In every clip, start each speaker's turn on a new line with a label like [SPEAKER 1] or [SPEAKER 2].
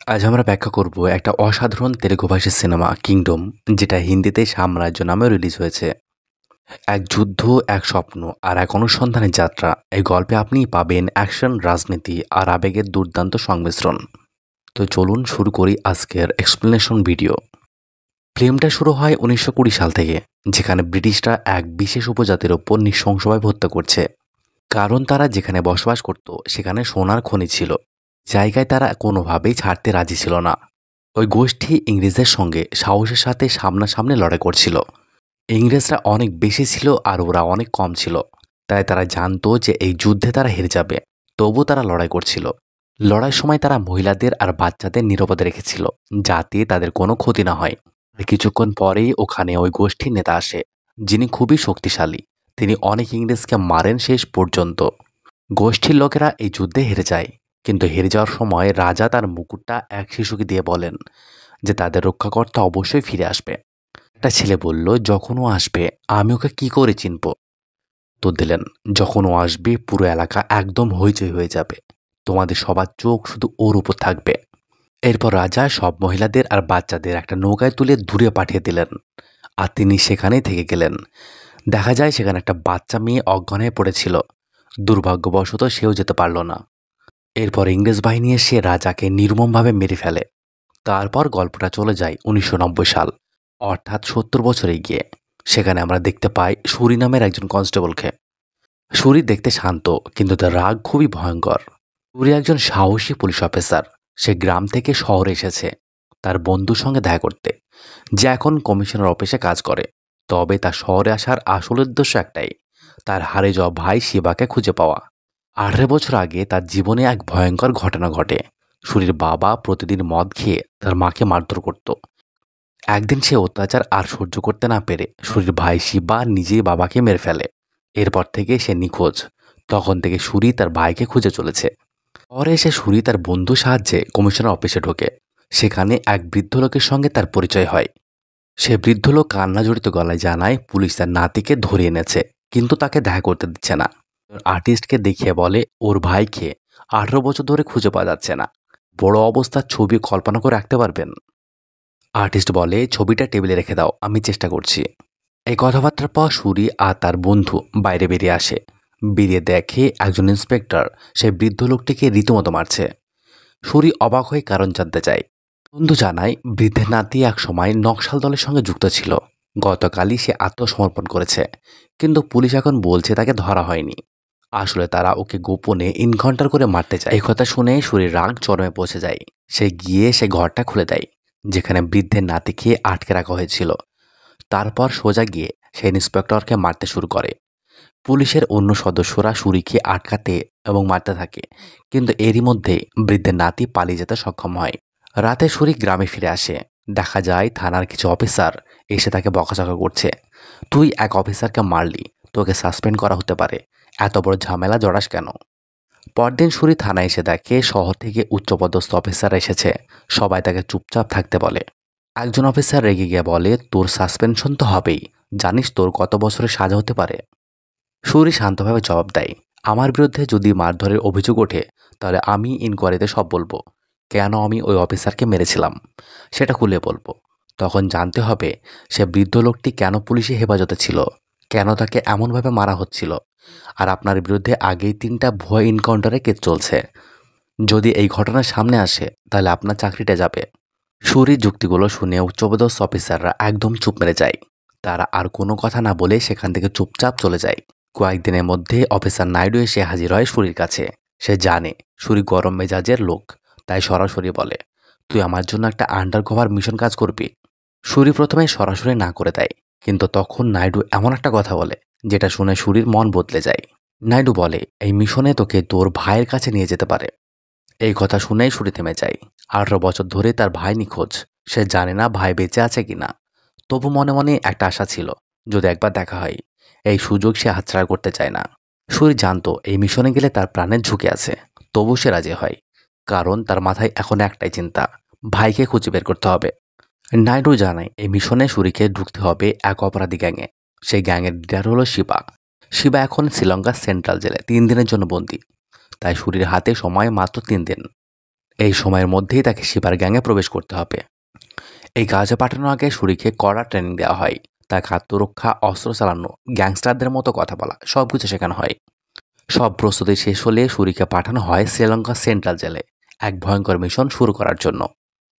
[SPEAKER 1] আজ আমরা ব্যাখ্যা করব একটা অসাধারণ তেলুগু ভাষার সিনেমা কিংডম, যেটা হিন্দিতে সাম্রাজ্য নামে রিলিজ হয়েছে। এক যুদ্ধ, এক স্বপ্ন আর এক অনুসন্ধানের যাত্রা। এই গল্পে আপনি পাবেন অ্যাকশন, রাজনীতি আর আবেগের দুর্দান্ত সংমিশ্রণ। তো চলুন শুরু করি আজকের এক্সপ্লেনেশন ভিডিও। ফিল্মটা শুরু হয় 1920 সাল থেকে, যেখানে ব্রিটিশরা এক বিশেষ উপজাতির ওপর নৃশংসভাবে হত্যা করছে। কারণ তারা যেখানে বসবাস করত সেখানে সোনার খনি ছিল, জায়গায় তারা কোনোভাবেই ছাড়তে রাজি ছিল না। ওই গোষ্ঠী ইংরেজদের সঙ্গে সাহসের সাথে সামনাসামনি লড়াই করছিল। ইংরেজরা অনেক বেশি ছিল আর ওরা অনেক কম ছিল, তাই তারা জানতো যে এই যুদ্ধে তারা হেরে যাবে। তবু তারা লড়াই করছিল। লড়াইয়ের সময় তারা মহিলাদের আর বাচ্চাদের নিরাপদে রেখেছিল, যাতে তাদের কোনো ক্ষতি না হয়। আর কিছুক্ষণ পরেই ওখানে ওই গোষ্ঠীর নেতা আসে, যিনি খুবই শক্তিশালী। তিনি অনেক ইংরেজকে মারেন শেষ পর্যন্ত। গোষ্ঠীর লোকেরা এই যুদ্ধে হেরে যায়, কিন্তু হেরে যাওয়ার সময় রাজা তার মুকুটটা এক শিশুকে দিয়ে বলেন যে তাদের রক্ষাকর্তা অবশ্যই ফিরে আসবে। একটা ছেলে বলল, যখন ও আসবে আমি ওকে কি করে চিনব? তো দিলেন, যখন ও আসবে পুরো এলাকা একদম হইচই হয়ে যাবে, তোমাদের সবার চোখ শুধু ওর উপর থাকবে। এরপর রাজা সব মহিলাদের আর বাচ্চাদের একটা নৌকায় তুলে দূরে পাঠিয়ে দিলেন, আর তিনি সেখানেই থেকে গেলেন। দেখা যায় সেখানে একটা বাচ্চা মেয়ে অজ্ঞান হয়ে পড়েছিল। দুর্ভাগ্যবশত সেও যেতে পারল না। এরপর ইংরেজ বাহিনী এসে রাজাকে নির্মমভাবে মেরে ফেলে। তারপর গল্পটা চলে যায় 1990 সাল, অর্থাৎ 70 বছরে গিয়ে। সেখানে আমরা দেখতে পাই সুরি নামের একজন কনস্টেবলকে। সুরি দেখতে শান্ত, কিন্তু তার রাগ খুবই ভয়ঙ্কর। সুরি একজন সাহসী পুলিশ অফিসার। সে গ্রাম থেকে শহরে এসেছে তার বন্ধুর সঙ্গে দেখা করতে, যে এখন কমিশনার অফিসে কাজ করে। তবে তার শহরে আসার আসল উদ্দেশ্য একটাই, তার হারে যাওয়া ভাই শিবাকে খুঁজে পাওয়া। 18 বছর আগে তার জীবনে এক ভয়ঙ্কর ঘটনা ঘটে। সুরির বাবা প্রতিদিন মদ খেয়ে তার মাকে মারধর করত। একদিন সে অত্যাচার আর সহ্য করতে না পেরে সুরির ভাই শিবা নিজেই বাবাকে মেরে ফেলে। এরপর থেকে সে নিখোঁজ। তখন থেকে সুরি তার ভাইকে খুঁজে চলেছে। পরে এসে সুরি তার বন্ধু সাহায্যে কমিশনার অফিসে ঢোকে। সেখানে এক বৃদ্ধ লোকের সঙ্গে তার পরিচয় হয়। সে বৃদ্ধ লোক কান্না জড়িত গলায় জানায় পুলিশ তার নাতিকে ধরে এনেছে, কিন্তু তাকে দেখা করতে দিচ্ছে না। আর্টিস্টকে দেখিয়ে বলে ওর ভাইকে 18 বছর ধরে খুঁজে পাওয়া যাচ্ছে না। বড় অবস্থার ছবি কল্পনা করে রাখতে পারবেন? আর্টিস্ট বলে, ছবিটা টেবিলে রেখে দাও, আমি চেষ্টা করছি। এই কথাবার্তার পর সুরি আর তার বন্ধু বাইরে বেরিয়ে আসে। বেরিয়ে দেখে একজন ইন্সপেক্টর সেই বৃদ্ধ লোকটিকে রীতিমতো মারছে। সুরি অবাক হয়ে কারণ জানতে চায়। বন্ধু জানায় বৃদ্ধের নাতি এক সময় নকশাল দলের সঙ্গে যুক্ত ছিল। গতকালই সে আত্মসমর্পণ করেছে, কিন্তু পুলিশ এখন বলছে তাকে ধরা হয়নি। আসলে তারা ওকে গোপনে এনকাউন্টার করে মারতে চায়। এই কথা শুনে সুরির রাগ চরমে পৌঁছে যায়। সে গিয়ে সে ঘরটা খুলে দেয়, যেখানে বৃদ্ধের নাতিকে আটকে রাখা হয়েছিল। তারপর সোজা গিয়ে সে ইন্সপেক্টরকে মারতে শুরু করে। পুলিশের অন্য সদস্যরা সুরিকে আটকাতে এবং মারতে থাকে, কিন্তু এরই মধ্যে বৃদ্ধের নাতি পালিয়ে যেতে সক্ষম হয়। রাতে সুরি গ্রামে ফিরে আসে। দেখা যায় থানার কিছু অফিসার এসে তাকে বকাঝকা করছে। তুই এক অফিসারকে মারলি, তোকে সাসপেন্ড করা হতে পারে, এত বড় ঝামেলা জড়াস কেন? পরদিন সুরি থানায় এসে দেখে শহর থেকে উচ্চপদস্থ অফিসার এসেছে। সবাই তাকে চুপচাপ থাকতে বলে। একজন অফিসার রেগে গিয়ে বলে, তোর সাসপেনশন তো হবেই, জানিস তোর কত বছরের সাজা হতে পারে? সুরি শান্তভাবে জবাব দেয়, আমার বিরুদ্ধে যদি মারধরের অভিযোগ ওঠে তাহলে আমি ইনকোয়ারিতে সব বলবো। কেন আমি ওই অফিসারকে মেরেছিলাম সেটা খুলে বলবো। তখন জানতে হবে সে বৃদ্ধ লোকটি কেন পুলিশি হেফাজতে ছিল, কেন তাকে এমনভাবে মারা হচ্ছিল। আর আপনার বিরুদ্ধে আগেই 3টা ভুয়া এনকাউন্টারে কেস চলছে। যদি এই ঘটনা সামনে আসে তাহলে আপনার চাকরিটা যাবে। সুরির যুক্তিগুলো শুনে উচ্চপদস্থ অফিসাররা একদম চুপ মেরে যায়। তারা আর কোনো কথা না বলে সেখান থেকে চুপচাপ চলে যায়। কয়েকদিনের মধ্যে অফিসার নাইডু এসে হাজির হয় সুরির কাছে। সে জানে সুরি গরম মেজাজের লোক, তাই সরাসরি বলে, তুই আমার জন্য একটা আন্ডারকভার মিশন কাজ করবি। সুরি প্রথমে সরাসরি না করে দেয়, কিন্তু তখন নাইডু এমন একটা কথা বলে যেটা শুনে সুরির মন বদলে যায়। নাইডু বলে, এই মিশনে তোকে তোর ভাইয়ের কাছে নিয়ে যেতে পারে। এই কথা শুনেই সুরি থেমে যায়। 18 বছর ধরে তার ভাই নিখোঁজ। সে জানে না ভাই বেঁচে আছে কিনা। তবু মনে মনে একটা আশা ছিল, যদি একবার দেখা হয়। এই সুযোগ সে হাতছাড়া করতে চায় না। সুরি জানতো এই মিশনে গেলে তার প্রাণের ঝুঁকি আছে, তবু সে রাজি হয়। কারণ তার মাথায় এখন একটাই চিন্তা, ভাইকে খুঁজে বের করতে হবে। নাইডু জানায় এই মিশনে সুরিকে ঢুকতে হবে এক অপরাধী গ্যাংয়ে। সেই গ্যাংয়ের লিডার হলো শিবা। শিবা এখন শ্রীলঙ্কার সেন্ট্রাল জেলে 3 দিনের জন্য বন্দী। তাই সুরির হাতে সময় মাত্র 3 দিন। এই সময়ের মধ্যেই তাকে শিবার গ্যাংয়ে প্রবেশ করতে হবে। এই কাজে পাঠানোর আগে সুরিকে কড়া ট্রেনিং দেওয়া হয়। তাকে আত্মরক্ষা, অস্ত্র চালানো, গ্যাংস্টারদের মতো কথা বলা সবকিছু শেখানো হয়। সব প্রস্তুতি শেষ হলে সুরিকে পাঠানো হয় শ্রীলঙ্কা সেন্ট্রাল জেলে এক ভয়ঙ্কর মিশন শুরু করার জন্য।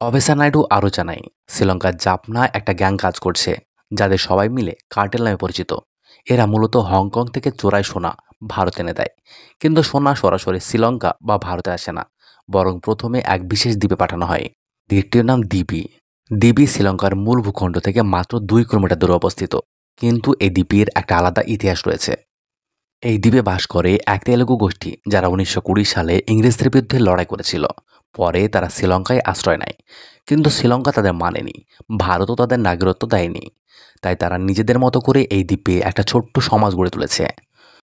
[SPEAKER 1] অবেসা নাইডু আরও জানায়, শ্রীলঙ্কার জাপনায় একটা গ্যাং কাজ করছে, যাদের সবাই মিলে কার্টেল নামে পরিচিত। এরা মূলত হংকং থেকে চোরাই সোনা ভারতে এনে দেয়। কিন্তু সোনা সরাসরি শ্রীলঙ্কা বা ভারতে আসে না, বরং প্রথমে এক বিশেষ দ্বীপে পাঠানো হয়। দ্বীপটির নাম দ্বীপি। দ্বীপি শ্রীলঙ্কার মূল ভূখণ্ড থেকে মাত্র 2 কিলোমিটার দূরে অবস্থিত। কিন্তু এই দ্বীপের একটা আলাদা ইতিহাস রয়েছে। এই দ্বীপে বাস করে এক তেলুগু গোষ্ঠী, যারা 1920 সালে ইংরেজদের বিরুদ্ধে লড়াই করেছিল। পরে তারা শ্রীলঙ্কায় আশ্রয় নেয়, কিন্তু শ্রীলঙ্কা তাদের মানেনি, ভারতও তাদের নাগরিকত্ব দেয়নি। তাই তারা নিজেদের মতো করে এই দ্বীপে একটা ছোট্ট সমাজ গড়ে তুলেছে।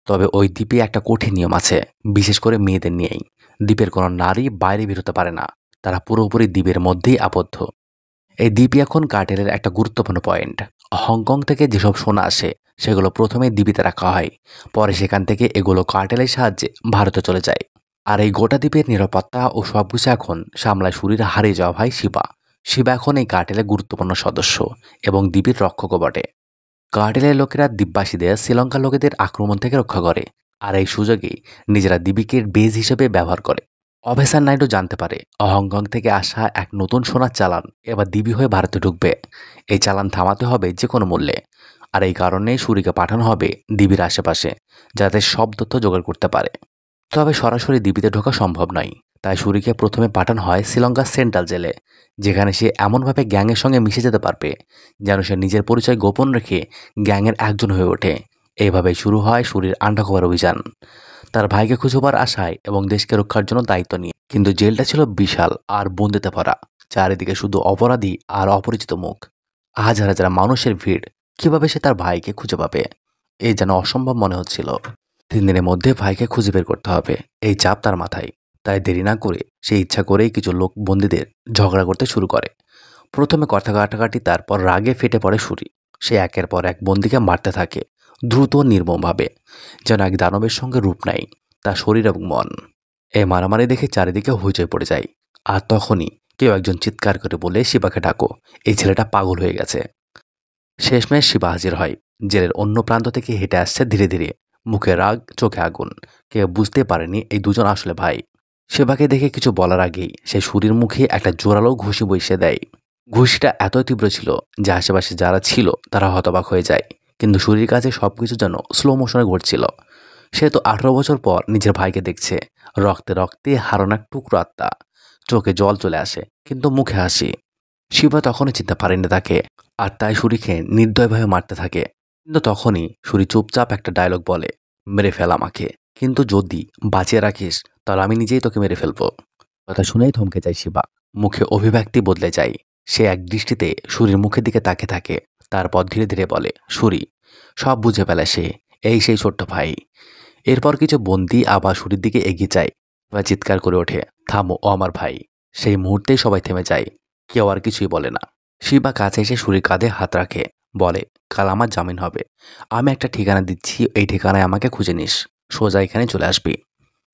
[SPEAKER 1] তবে ওই দ্বীপে একটা কঠিন নিয়ম আছে, বিশেষ করে মেয়েদের নিয়েই। দ্বীপের কোনো নারী বাইরে বের হতে পারে না, তারা পুরোপুরি দ্বীপের মধ্যেই আবদ্ধ। এই দ্বীপই এখন কার্টেলের একটা গুরুত্বপূর্ণ পয়েন্ট। হংকং থেকে যেসব সোনা আসে সেগুলো প্রথমে দ্বীপিতে রাখা হয়, পরে সেখান থেকে এগুলো কার্টেলের সাহায্যে ভারতে চলে যায়। আর এই গোটা দ্বীপের নিরাপত্তা ও সবকিছু এখন সামলায় সুরির হারিয়ে যাওয়া ভাই শিবা। শিবা এখন এই কার্টেলের গুরুত্বপূর্ণ সদস্য এবং দ্বীপের রক্ষকও বটে। কার্টেলের লোকেরা দ্বীপবাসীদের শ্রীলঙ্কার লোকেদের আক্রমণ থেকে রক্ষা করে, আর এই সুযোগেই নিজেরা দ্বীপকে বেজ হিসেবে ব্যবহার করে। অভেসার নাইডু জানতে পারে হংকং থেকে আসা এক নতুন সোনার চালান এবার দ্বীপি হয়ে ভারতে ঢুকবে। এই চালান থামাতে হবে যে কোনো মূল্যে, আর এই কারণে সুরিকে পাঠানো হবে দ্বীপের আশেপাশে, যাতে সব তথ্য জোগাড় করতে পারে। তবে সরাসরি দ্বীপিতে ঢোকা সম্ভব নয়, তাই সুরিকে প্রথমে পাঠানো হয় শ্রীলঙ্কার সেন্ট্রাল জেলে, যেখানে সে এমনভাবে গ্যাংয়ের সঙ্গে মিশে যেতে পারবে যেন সে নিজের পরিচয় গোপন রেখে গ্যাংয়ের একজন হয়ে ওঠে। এইভাবেই শুরু হয় সুরির আন্ডারকভার অভিযান, তার ভাইকে খুঁজবার আশায় এবং দেশকে রক্ষার জন্য দায়িত্ব নিয়ে। কিন্তু জেলটা ছিল বিশাল আর বন্দিতে ভরা, চারিদিকে শুধু অপরাধী আর অপরিচিত মুখ। হাজার হাজার মানুষের ভিড়। কিভাবে সে তার ভাইকে খুঁজে পাবে, এই যেন অসম্ভব মনে হচ্ছিল। 3 দিনের মধ্যে ভাইকে খুঁজে বের করতে হবে, এই চাপ তার মাথায়। তাই দেরি না করে সে ইচ্ছা করেই কিছু লোক বন্দীদের ঝগড়া করতে শুরু করে। প্রথমে কথা কাটাকাটি, তারপর রাগে ফেটে পড়ে সুরি। সে একের পর এক বন্দীকে মারতে থাকে, দ্রুত নির্মমভাবে, যেন এক দানবের সঙ্গে রূপ নেয় তার শরীর এবং মন। এই মারামারি দেখে চারিদিকে হইচই পড়ে যায়। আর তখনই কেউ একজন চিৎকার করে বলে, শিবাকে ডাকো, এই ছেলেটা পাগল হয়ে গেছে। শেষমেশ শিবা হাজির হয়। জেলের অন্য প্রান্ত থেকে হেঁটে আসছে ধীরে ধীরে, মুখে রাগ, চোখে আগুন। কেউ বুঝতে পারেনি এই দুজন আসলে ভাই। শিবাকে দেখে কিছু বলার আগেই সে সুরির মুখে একটা জোরালো ঘুষি বসিয়ে দেয়। ঘুষিটা এতই তীব্র ছিল যে আশেপাশে যারা ছিল তারা হতবাক হয়ে যায়। কিন্তু সুরির কাছে সবকিছু যেন স্লো মোশনে ঘটছিল। সে তো 18 বছর পর নিজের ভাইকে দেখছে, রক্তে রক্তে হারানো এক টুকরো আত্মা। চোখে জল চলে আসে, কিন্তু মুখে হাসি। শিবা তখনই চিনতে পারেনি তাকে, আর তাই সুরিকে নির্দয়ভাবে মারতে থাকে। কিন্তু তখনই সুরি চুপচাপ একটা ডায়লগ বলে, মেরে ফেল আমাকে, কিন্তু যদি বাঁচিয়ে রাখিস তাহলে আমি নিজেই তোকে মেরে ফেলবো। কথা শুনেই থমকে যায় শিবা, মুখে অভিব্যক্তি বদলে যায়। সে এক দৃষ্টিতে সুরির মুখের দিকে তাকিয়ে থাকে, তারপর ধীরে ধীরে বলে, সুরি। সব বুঝে ফেলে সে, এই সেই ছোট্ট ভাই। এরপর কিছু বন্দী আবার সুরির দিকে এগিয়ে যায়, এবার চিৎকার করে ওঠে, থামো, ও আমার ভাই। সেই মুহূর্তেই সবাই থেমে যায়, কেউ আর কিছুই বলে না। শিবা কাছে এসে সুরির কাঁধে হাত রাখে, বলে, কাল আমার জামিন হবে। আমি একটা ঠিকানা দিচ্ছি, এই ঠিকানায় আমাকে খুঁজে নিস, সোজা এখানে চলে আসবি।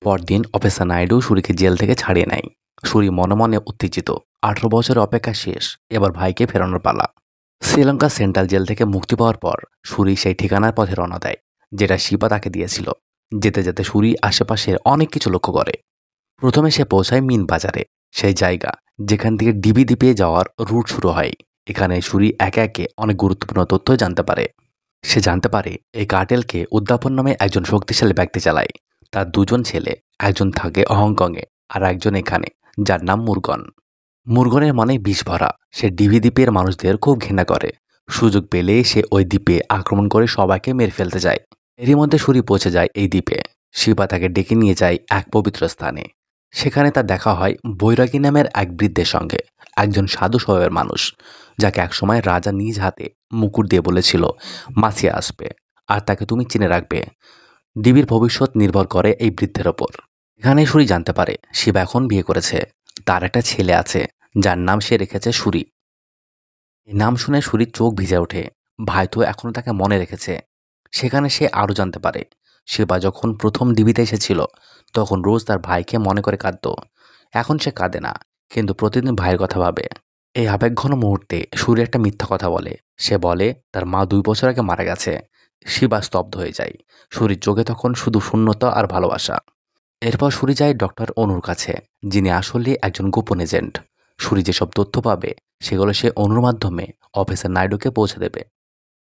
[SPEAKER 1] পরদিন অফিসার নাইডু সুরিকে জেল থেকে ছাড়িয়ে নেয়। সুরি মনে মনে উত্তেজিত, 18 বছরের অপেক্ষা শেষ, এবার ভাইকে ফেরানোর পালা। শ্রীলঙ্কা সেন্ট্রাল জেল থেকে মুক্তি পাওয়ার পর সুরি সেই ঠিকানার পথে রওনা দেয়, যেটা শিবা তাকে দিয়েছিল। যেতে যেতে সুরি আশেপাশের অনেক কিছু লক্ষ্য করে। প্রথমে সে পৌঁছায় মিন বাজারে, সেই জায়গা যেখান থেকে ডিবি দ্বীপে যাওয়ার রুট শুরু হয়। এখানে সুরি একে একে অনেক গুরুত্বপূর্ণ তথ্য জানতে পারে। সে জানতে পারে এই কার্টেলকে উদ্যাপন নামে একজন শক্তিশালী ব্যক্তি চালায়। তার 2জন ছেলে, একজন থাকে হংকংয়ে আর একজন এখানে, যার নাম মুরগন। মুরগনের মানে বিষ ভরা। সে ডিবি দ্বীপের মানুষদের খুব ঘৃণা করে। সুযোগ পেলে সে ওই দ্বীপে আক্রমণ করে সবাইকে মেরে ফেলতে যায়। এরই মধ্যে সুরি পৌঁছে যায় এই দ্বীপে। শিবা তাকে ডেকে নিয়ে যায় এক পবিত্র স্থানে। সেখানে তার দেখা হয় বৈরাগী নামের এক বৃদ্ধের সঙ্গে, একজন সাধু স্বভাবের মানুষ, যাকে একসময় রাজা নিজ হাতে মুকুট দিয়ে বলেছিল মাসিয়া আসবে, আর তাকে তুমি চিনে রাখবে। ডিবির ভবিষ্যৎ নির্ভর করে এই বৃদ্ধের ওপর। এখানে সুরি জানতে পারে শিবা এখন বিয়ে করেছে, তার একটা ছেলে আছে, যার নাম সে রেখেছে সুরি। এই নাম শুনে সুরির চোখ ভিজে ওঠে, ভাই তো এখনো তাকে মনে রেখেছে। সেখানে সে আরও জানতে পারে শিবা যখন প্রথম ডিবিতে এসেছিল তখন রোজ তার ভাইকে মনে করে কাঁদত। এখন সে কাঁদে না, কিন্তু প্রতিদিন ভাইয়ের কথা ভাবে। এই আবেগঘন মুহূর্তে সূর্য একটা মিথ্যা কথা বলে। সে বলে তার মা 2 বছর আগে মারা গেছে। শিবা স্তব্ধ হয়ে যায়। সূর্যের চোখে তখন শুধু শূন্যতা আর ভালোবাসা। এরপর সূর্য যায় ডক্টর অনুর কাছে, যিনি আসলে একজন গোপন এজেন্ট। সূর্য যেসব তথ্য পাবে সেগুলো সে অনুর মাধ্যমে অফিসার নাইডুকে পৌঁছে দেবে।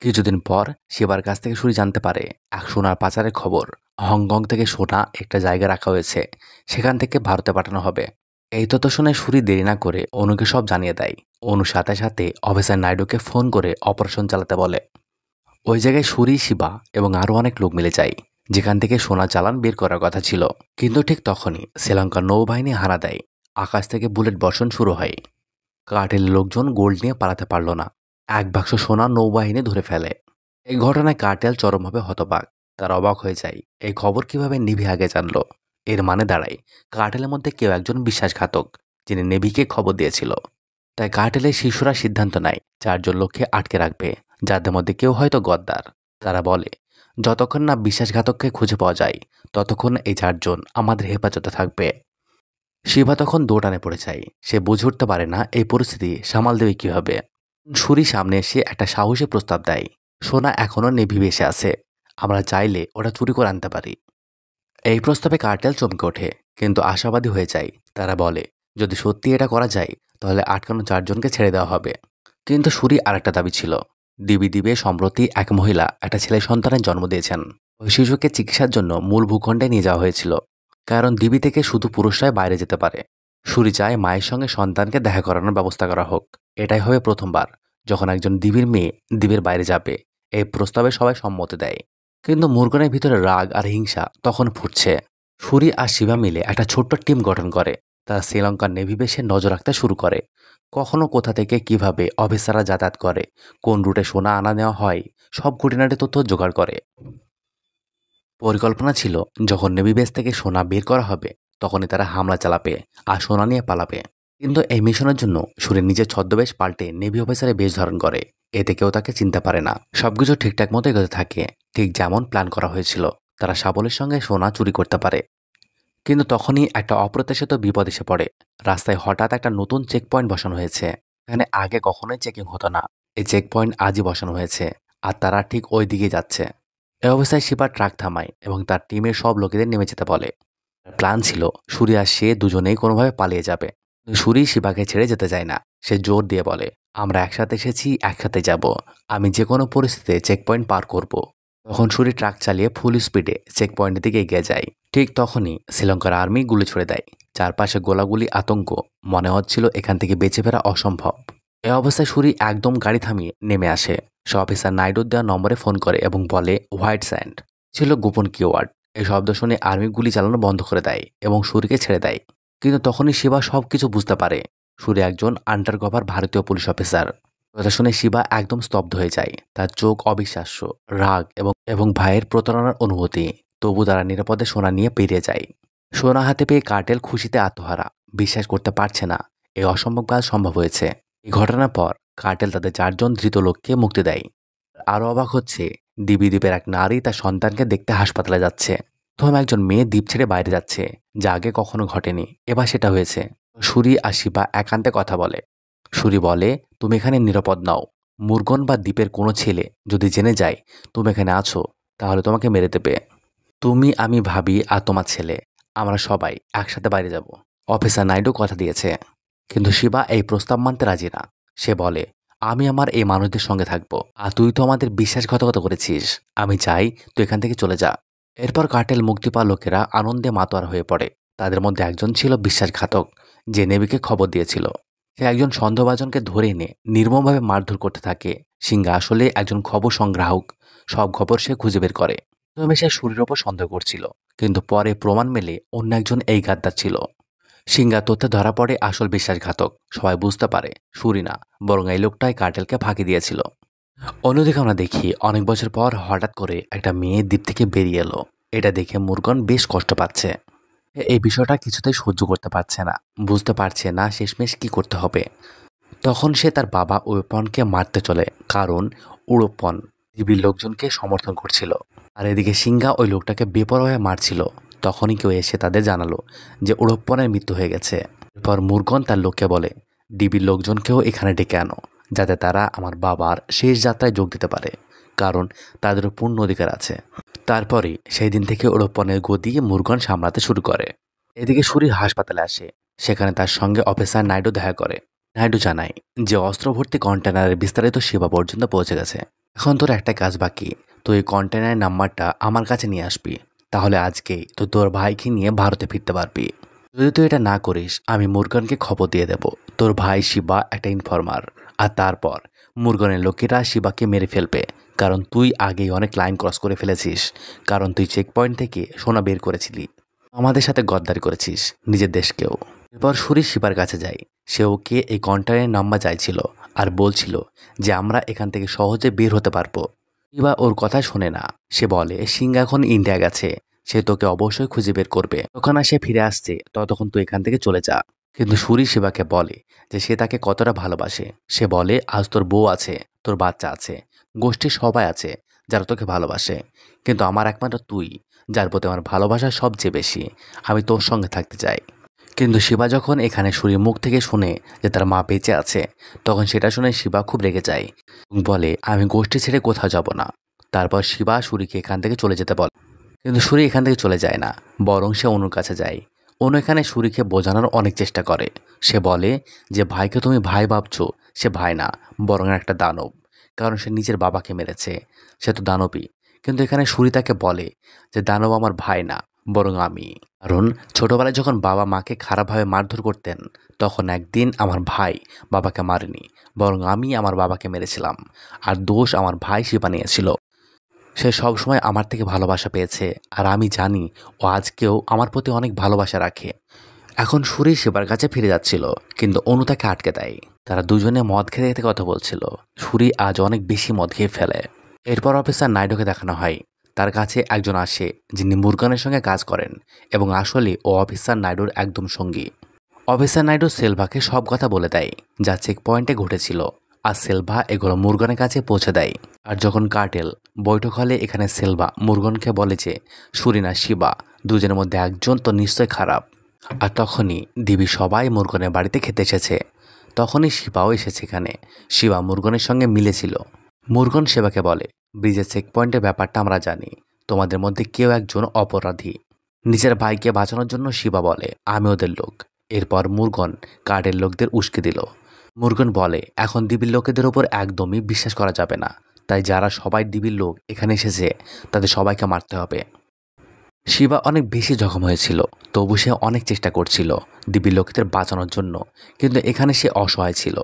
[SPEAKER 1] কিছুদিন পর শিবার কাছ থেকে সূর্য জানতে পারে এক সোনার পাচারের খবর। হংকং থেকে সোনা একটা জায়গায় রাখা হয়েছে, সেখান থেকে ভারতে পাঠানো হবে। এই তথ্য শুনে সূর্য দেরি না করে অনুকে সব জানিয়ে দেয়। অনুর সাথে সাথে অফিসার নাইডুকে ফোন করে অপারেশন চালাতে বলে। ওই জায়গায় সূর্য, শিবা এবং আরও অনেক লোক মিলে যায়, যেখান থেকে সোনা চালান বের করার কথা ছিল। কিন্তু ঠিক তখনই শ্রীলঙ্কার নৌবাহিনী হানা দেয়। আকাশ থেকে বুলেট বর্ষণ শুরু হয়। কার্টেলের লোকজন গোল্ড নিয়ে পালাতে পারল না। 1 বাক্স সোনা নৌবাহিনী ধরে ফেলে। এই ঘটনায় কার্টেল চরমভাবে হতবাক। তার অবাক হয়ে যায় এই খবর কিভাবে নেভি আগে জানলো। এর মানে দাঁড়ায় কার্টেলের মধ্যে কেউ একজন বিশ্বাসঘাতক, যিনি নেভিকে খবর দিয়েছিল। তাই কার্টেলের শিশুরা সিদ্ধান্ত নেয় 4 জন লোককে আটকে রাখবে, যাদের মধ্যে কেউ হয়তো গদ্দার। তারা বলে, যতক্ষণ না বিশ্বাসঘাতককে খুঁজে পাওয়া যায় ততক্ষণ এই 4 জন আমাদের হেফাজতে থাকবে। শিবা তখন দৌড়ানে পড়ে যায়। সে বুঝে উঠতে পারে না এই পরিস্থিতি সামাল দেবে কিভাবে। সূরি সামনে এসে একটা সাহসী প্রস্তাব দেয়। সোনা এখনো নেভি বেসে আছে, আমরা চাইলে ওটা চুরি করে আনতে পারি। এই প্রস্তাবে কার্টেল চমকে ওঠে, কিন্তু আশাবাদী হয়ে যায়। তারা বলে, যদি সত্যি এটা করা যায় তাহলে আটকানো 4 জনকে ছেড়ে দেওয়া হবে। কিন্তু সূরি আরেকটা দাবি ছিল। দ্বীপে সম্প্রতি এক মহিলা একটা ছেলে সন্তানের জন্ম দিয়েছেন। ওই শিশুকে চিকিৎসার জন্য মূল ভূখণ্ডে নিয়ে যাওয়া হয়েছিল, কারণ দ্বীপ থেকে শুধু পুরুষরাই বাইরে যেতে পারে। সূরি চায় মায়ের সঙ্গে সন্তানকে দেখা করানোর ব্যবস্থা করা হোক। এটাই হবে প্রথমবার যখন একজন দ্বীপের মেয়ে দ্বীপের বাইরে যাবে। এই প্রস্তাবে সবাই সম্মতি দেয়, কিন্তু মুরগনের ভিতরে রাগ আর হিংসা তখন ফুটছে। সূরি আর শিবা মিলে একটা ছোট্ট টিম গঠন করে। তারা শ্রীলঙ্কার নেভি বেসে নজর রাখতে শুরু করে। কখনো কোথা থেকে কিভাবে অফিসাররা যাতায়াত করে, কোন রুটে সোনা আনা নেওয়া হয়, সব খুঁটিনাটি তথ্য জোগাড় করে। পরিকল্পনা ছিল যখন নেভি বেস থেকে সোনা বের করা হবে তখনই তারা হামলা চালাবে আর সোনা নিয়ে পালাবে। কিন্তু এই মিশনের জন্য সূর্য নিজের ছদ্মবেশ পাল্টে নেভি অফিসারের বেশ ধারণ করে। এতে কেউ তাকে চিনতে পারে না। সবকিছু ঠিকঠাক মতো এগোতে থাকে, ঠিক যেমন প্ল্যান করা হয়েছিল। তারা সাবলের সঙ্গে সোনা চুরি করতে পারে। কিন্তু তখনই একটা অপ্রত্যাশিত বিপদ এসে পড়ে। রাস্তায় হঠাৎ একটা নতুন চেক পয়েন্ট বসানো হয়েছে। এখানে আগে কখনোই চেকিং হতো না। এই চেক পয়েন্ট আজই বসানো হয়েছে, আর তারা ঠিক ওই দিকে যাচ্ছে। এই অবস্থায় শিবা ট্রাক থামায় এবং তার টিমের সব লোকেদের নেমে যেতে বলে। প্ল্যান ছিল সূর্য আর সে দুজনেই কোনোভাবে পালিয়ে যাবে। সূর্য শিবাকে ছেড়ে যেতে চায় না। সে জোর দিয়ে বলে, আমরা একসাথে এসেছি, একসাথে যাব। আমি যে কোনো পরিস্থিতিতে চেক পয়েন্ট পার করব। তখন সূর্য ট্রাক চালিয়ে ফুল স্পিডে চেক পয়েন্টের দিকে এগিয়ে যায়। ঠিক তখনই শ্রীলঙ্কার আর্মি গুলি ছুড়ে দেয়। চারপাশে গোলাগুলি, আতঙ্ক। মনে হচ্ছিল এখান থেকে বেঁচে ফেরা অসম্ভব। এ অবস্থায় সূর্য একদম গাড়ি থামিয়ে নেমে আসে। সে অফিসার নাইডুর দেওয়া নম্বরে ফোন করে এবং বলে হোয়াইট স্যান্ড ছিল গোপন কিওয়ার্ড। এই শব্দ শুনে আর্মি গুলি চালানো বন্ধ করে দেয় এবং সূর্যকে ছেড়ে দেয়। কিন্তু তখনই শিবা সবকিছু বুঝতে পারে। সূর্য একজন আন্ডারকভার ভারতীয় পুলিশ অফিসার। কথা শুনে শিবা একদম স্তব্ধ হয়ে যায়। তার চোখ অবিশ্বাস্য, রাগ এবং ভাইয়ের প্রতারণার অনুভূতি। তবু তারা নিরাপদে সোনা নিয়ে পেরিয়ে যায়। সোনা হাতে পেয়ে কার্টেল খুশিতে আত্মহারা। বিশ্বাস করতে পারছে না এই অসম্ভব কাজ সম্ভব হয়েছে। এই ঘটনার পর কার্টেল তাদের 4 জন ধৃত লোককে মুক্তি দেয়। আরও অবাক হচ্ছে, দ্বীপের এক নারী তার সন্তানকে দেখতে হাসপাতালে যাচ্ছে। প্রথম একজন মেয়ে দ্বীপ ছেড়ে বাইরে যাচ্ছে, যা আগে কখনো ঘটেনি। এবার সেটা হয়েছে। সূর্য আর শিবা একান্তে কথা বলে। সূর্য বলে, তুমি এখানে নিরাপদ নাও। মুরগন বা দ্বীপের কোনো ছেলে যদি জেনে যায় তুমি এখানে আছো, তাহলে তোমাকে মেরে দেবে। তুমি, আমি, ভাবি আর তোমার ছেলে, আমরা সবাই একসাথে বাইরে যাব। অফিসার নাইডু কথা দিয়েছে। কিন্তু শিবা এই প্রস্তাব মানতে রাজি না। সে বলে, আমি আমার এই মানুষদের সঙ্গে থাকবো, আর তুই তো আমাদের বিশ্বাসঘাতকতা করেছিস। আমি চাই তুই এখান থেকে চলে যা। এরপর কার্টেল মুক্তি পাওয়া লোকেরা আনন্দে মাতোয়ারা হয়ে পড়ে। তাদের মধ্যে একজন ছিল বিশ্বাসঘাতক, যে নেভিকে খবর দিয়েছিল। সে একজন সন্দেহভাজনকে ধরে এনে নির্মমভাবে মারধর করতে থাকে। সিংহা আসলে একজন খবর সংগ্রাহক। সব খবর সে খুঁজে বের করে। প্রথমে সে সূর্যের ওপর সন্দেহ করছিল, কিন্তু পরে প্রমাণ মেলে অন্য একজন এই গাদ্দার ছিল। সিংহা তথ্যে ধরা পড়ে আসল বিশ্বাসঘাতক। সবাই বুঝতে পারে সূর্য না, বরং এই লোকটাই কার্টেলকে ফাঁকি দিয়েছিল। অন্যদিকে আমরা দেখি অনেক বছর পর হঠাৎ করে একটা মেয়ে দ্বীপ থেকে বেরিয়ে এলো। এটা দেখে মুরগন বেশ কষ্ট পাচ্ছে। এই বিষয়টা কিছুতেই সহ্য করতে পারছে না, বুঝতে পারছে না শেষমেশ কি করতে হবে। তখন সে তার বাবা ওয়েপনকে মারতে চলে, কারণ ওয়েপন দ্বীপের লোকজনকে সমর্থন করছিল। আর এদিকে সিংহা ওই লোকটাকে বেপরোয়া মারছিল। তখনই কেউ এসে তাদের জানালো যে ওড়প্পনের মৃত্যু হয়ে গেছে। এরপর মুরগন তার লোককে বলে, ডিবির লোকজনকেও এখানে ডেকে আনো, যাতে তারা আমার বাবার শেষ যাত্রায় যোগ দিতে পারে, কারণ তাদেরও পূর্ণ অধিকার আছে। তারপরে সেই দিন থেকে ওড়প্পনের গদি মুরগন সামলাতে শুরু করে। এদিকে সুরির হাসপাতালে আসে। সেখানে তার সঙ্গে অফিসার নাইডু দেখা করে। নাইডু জানায় যে অস্ত্র ভর্তি কন্টেনারের বিস্তারিত সেবা পর্যন্ত পৌঁছে গেছে। এখন তোর একটা কাজ বাকি, তুই এই কন্টেনারের নাম্বারটা আমার কাছে নিয়ে আসবি, তাহলে আজকেই তুই তোর ভাইকে নিয়ে ভারতে ফিরতে পারবি। যদি তুই এটা না করিস, আমি মুরগনকে খবর দিয়ে দেব তোর ভাই শিবা একটা ইনফরমার, আর তারপর মুরগনের লোকেরা শিবাকে মেরে ফেলবে, কারণ তুই আগেই অনেক লাইন ক্রস করে ফেলেছিস, কারণ তুই চেক পয়েন্ট থেকে সোনা বের করেছিলি, আমাদের সাথে গদ্দারি করেছিস, নিজের দেশকেও। এরপর সুরি শিবার কাছে যায়। সে ওকে এই কন্টেনারের নাম্বার চাইছিল আর বলছিল যে আমরা এখান থেকে সহজে বের হতে পারবো। শিবা ওর কথা শোনে না। সে বলে সিং এখন ইন্ডিয়া গেছে, সে তোকে অবশ্যই খুঁজে বের করবে, তখন সে ফিরে আসছে ততক্ষণ তুই এখান থেকে চলে যা। কিন্তু সুরি শিবাকে বলে যে সে তাকে কতটা ভালোবাসে। সে বলে আজ তোর বউ আছে, তোর বাচ্চা আছে, গোষ্ঠীর সবাই আছে যারা তোকে ভালোবাসে, কিন্তু আমার একমাত্র তুই যার প্রতি আমার ভালোবাসা সবচেয়ে বেশি, আমি তোর সঙ্গে থাকতে চাই। কিন্তু শিবা যখন এখানে সুরির মুখ থেকে শুনে যে তার মা বেঁচে আছে, তখন সেটা শুনে শিবা খুব রেগে যায় এবং বলে আমি গোষ্ঠী ছেড়ে কোথাও যাব না। তারপর শিবা সুরিকে এখান থেকে চলে যেতে বলে, কিন্তু সুরি এখান থেকে চলে যায় না, বরং সে অনুর কাছে যায়। অনু এখানে সুরিকে বোঝানোর অনেক চেষ্টা করে। সে বলে যে ভাইকে তুমি ভাই ভাবছো, সে ভাই না, বরং একটা দানব, কারণ সে নিজের বাবাকে মেরেছে, সে তো দানবই। কিন্তু এখানে সুরি তাকে বলে যে দানব আমার ভাই না, বরং আমি, কারণ ছোটবেলায় যখন বাবা মাকে খারাপভাবে মারধর করতেন, তখন একদিন আমার ভাই বাবাকে মারেনি, বরং আমি আমার বাবাকে মেরেছিলাম, আর দোষ আমার ভাই শিবা নিয়েছিল। সে সবসময় আমার থেকে ভালোবাসা পেয়েছে, আর আমি জানি ও আজকেও আমার প্রতি অনেক ভালোবাসা রাখে। এখন সুরি শিবার কাছে ফিরে যাচ্ছিল, কিন্তু অনু তাকে আটকে দেয়। তারা দুজনে মদ খেতে খেতে কথা বলছিল। সুরি আজ অনেক বেশি মদ খেয়ে ফেলে। এরপর অফিসার নাইডুকে দেখানো হয়। তার কাছে একজন আসে যিনি মুরগানের সঙ্গে কাজ করেন, এবং আসলে ও অফিসার নাইডুর একদম সঙ্গী। অফিসার নাইডু সেলভাকে সব কথা বলে দেয় যা চেক পয়েন্টে ঘটেছিল, আর সেলভা এগুলো মুরগানের কাছে পৌঁছে দেয়। আর যখন কার্টেল বৈঠক হলে এখানে সেলভা মুরগনকে বলে যে সুরিনা শিবা দুজনের মধ্যে একজন তো নিশ্চয় খারাপ। আর তখনই দিবি সবাই মুরগনের বাড়িতে খেতে এসেছে। তখনই শিবাও এসেছে এখানে। শিবা মুরগনের সঙ্গে মিলেছিল। মুরগন শিবাকে বলে ব্রিজের চেক পয়েন্টের ব্যাপারটা আমরা জানি, তোমাদের মধ্যে কেউ একজন অপরাধী। নিজের ভাইকে বাঁচানোর জন্য শিবা বলে আমি ওদের লোক। এরপর মুরগন কার্ডের লোকদের উস্কে দিল। মুরগন বলে এখন ডিবির লোকেদের ওপর একদমই বিশ্বাস করা যাবে না, তাই যারা সবাই ডিবির লোক এখানে এসেছে তাদের সবাইকে মারতে হবে। শিবা অনেক বেশি জখম হয়েছিল, তবু সে অনেক চেষ্টা করছিল ডিবির লোকেদের বাঁচানোর জন্য, কিন্তু এখানে সে অসহায় ছিল।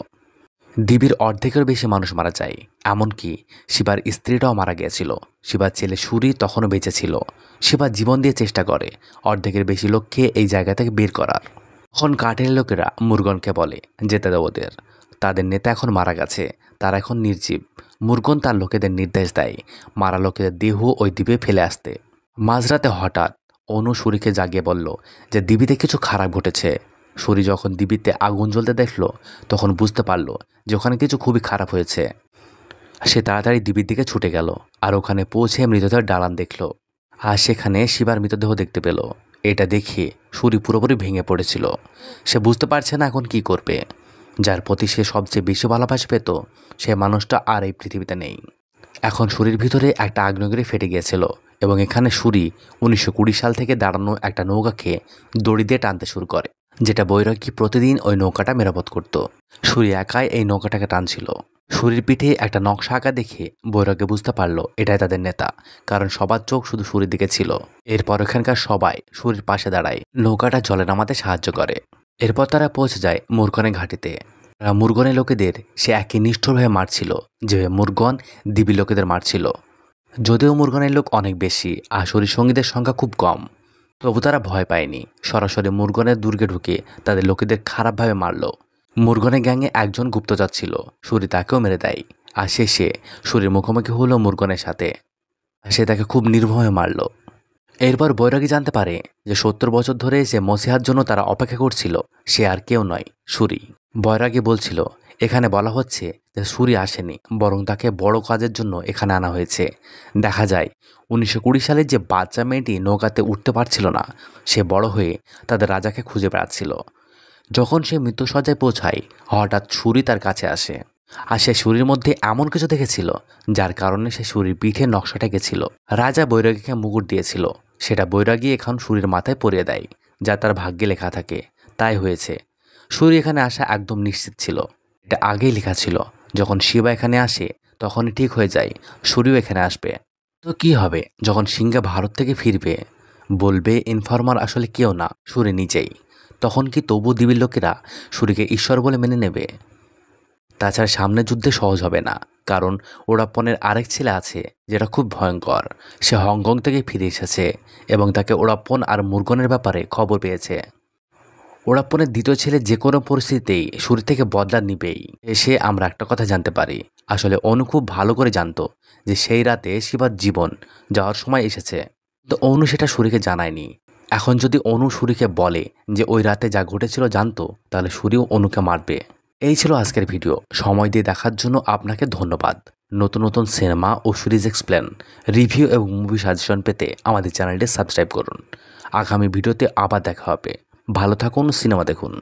[SPEAKER 1] ডিবির অর্ধেকের বেশি মানুষ মারা যায়, এমনকি শিবার স্ত্রীটাও মারা গিয়েছিল। শিবার ছেলে সুরি তখনও বেঁচে ছিল। শিবা জীবন দিয়ে চেষ্টা করে অর্ধেকের বেশি লোককে এই জায়গা থেকে বের করার। তখন কাঠের লোকেরা মুরগনকে বলে যেতে দাও ওদের, তাদের নেতা এখন মারা গেছে, তারা এখন নির্জীব। মুরগন তার লোকেদের নির্দেশ দেয় মারা লোকেদের দেহ ওই দ্বীপে ফেলে আসতে। মাঝরাতে হঠাৎ অনু সুরিকে জাগিয়ে বলল যে দ্বীপিতে কিছু খারাপ ঘটেছে। সুরি যখন দ্বীপিতে আগুন জ্বলতে দেখল, তখন বুঝতে পারল যে ওখানে কিছু খুবই খারাপ হয়েছে। সে তাড়াতাড়ি দ্বীপের দিকে ছুটে গেল, আর ওখানে পৌঁছে মৃতদেহের ডালান দেখল, আর সেখানে শিবার মৃতদেহ দেখতে পেল। এটা দেখে সুরি পুরোপুরি ভেঙে পড়েছিল। সে বুঝতে পারছে না এখন কি করবে। যার প্রতি সে সবচেয়ে বেশি ভালোবাসা পেত, সে মানুষটা আর এই পৃথিবীতে নেই। এখন সুরির ভিতরে একটা আগ্নেয়গিরি ফেটে গিয়েছিল, এবং এখানে সুরি 1920 সাল থেকে দাঁড়ানো একটা নৌকাকে দড়ি দিয়ে টানতে শুরু করে, যেটা বৈরাগী প্রতিদিন ওই নৌকাটা মেরামত করত। সুরি একাই এই নৌকাটাকে টানছিল। সুরির পিঠে একটা নকশা আঁকা দেখে বৈরাগী বুঝতে পারলো এটাই তাদের নেতা, কারণ সবার চোখ শুধু সুরির দিকে ছিল। এরপর এখানকার সবাই সুরির পাশে দাঁড়ায়, নৌকাটা জলে নামাতে সাহায্য করে। এরপর তারা পৌঁছে যায় মুরগনের ঘাটিতে। মুরগনের লোকেদের সে একই নিষ্ঠুরভাবে মারছিল যেভাবে মুরগন দিবি লোকেদের মারছিল। যদিও মুরগনের লোক অনেক বেশি আর শরীর সঙ্গীদের সংখ্যা খুব কম, তবু তারা ভয় পায়নি। সরাসরি মুরগনের দুর্গে ঢুকে তাদের লোকেদের খারাপভাবে মারল। মুরগনের গ্যাংয়ে একজন গুপ্তচর ছিল, সুরি তাকেও মেরে দেয়। আর শেষে সুরির মুখোমুখি হলো মুরগনের সাথে, আর সে তাকে খুব নির্ভয়ে মারল। এরপর বৈরাগী জানতে পারে যে 70 বছর ধরে যে মসিহার জন্য তারা অপেক্ষা করছিল সে আর কেউ নয়, সুরি। বৈরাগী বলছিল এখানে বলা হচ্ছে যে সুরি আসেনি, বরং তাকে বড় কাজের জন্য এখানে আনা হয়েছে। দেখা যায় 1920 সালে যে বাচ্চা মেয়েটি নৌকাতে উঠতে পারছিল না, সে বড় হয়ে তাদের রাজাকে খুঁজে বেড়াচ্ছিল। যখন সে মৃত্যুসজ্জায় পৌঁছায়, হঠাৎ সুরি তার কাছে আসে। আর সে সুরির মধ্যে এমন কিছু দেখেছিল যার কারণে সে সুরির পিঠে নকশাটা এঁকেছিল। রাজা বৈরাগীকে মুকুট দিয়েছিল, সেটা বৈরাগী এখন সুরির মাথায় পরিয়ে দেয়, যা তার ভাগ্যে লেখা থাকে। তাই হয়েছে, সুরি এখানে আসা একদম নিশ্চিত ছিল। এটা আগেই লেখা ছিল, যখন শিবা এখানে আসে তখনই ঠিক হয়ে যায় সুরিও এখানে আসবে। তো কি হবে যখন সিংহা ভারত থেকে ফিরবে? বলবে ইনফর্মার আসলে কেউ না, সুরি নিজেই। তখন কি তবু দ্বীপের লোকেরা সুরিকে ঈশ্বর বলে মেনে নেবে? তাছাড়া সামনের যুদ্ধে সহজ হবে না, কারণ ওরাপ্পনের আরেক ছেলে আছে যেটা খুব ভয়ঙ্কর। সে হংকং থেকে ফিরে এসেছে এবং তাকে ওরাপ্পন আর মুরগনের ব্যাপারে খবর পেয়েছে। ওরাপ্পনের দ্বিতীয় ছেলে যে কোনো পরিস্থিতিতেই সুরি থেকে বদলা নিবেই। এসে আমরা একটা কথা জানতে পারি, আসলে অনু খুব ভালো করে জানতো যে সেই রাতে শিবার জীবন যাওয়ার সময় এসেছে, তো অনু সেটা সুরিকে জানায়নি। এখন যদি অনু সুরিকে বলে যে ওই রাতে যা ঘটেছিল জানতো, তাহলে সুরিও অনুকে মারবে। এই ছিল আজকের ভিডিও। সময় দিয়ে দেখার জন্য আপনাকে ধন্যবাদ। নতুন নতুন সিনেমা ও সিরিজ এক্সপ্লেন, রিভিউ এবং মুভি সাজেশন পেতে আমাদের চ্যানেলটি সাবস্ক্রাইব করুন। আগামী ভিডিওতে আবার দেখা হবে। ভালো থাকুন, সিনেমা দেখুন।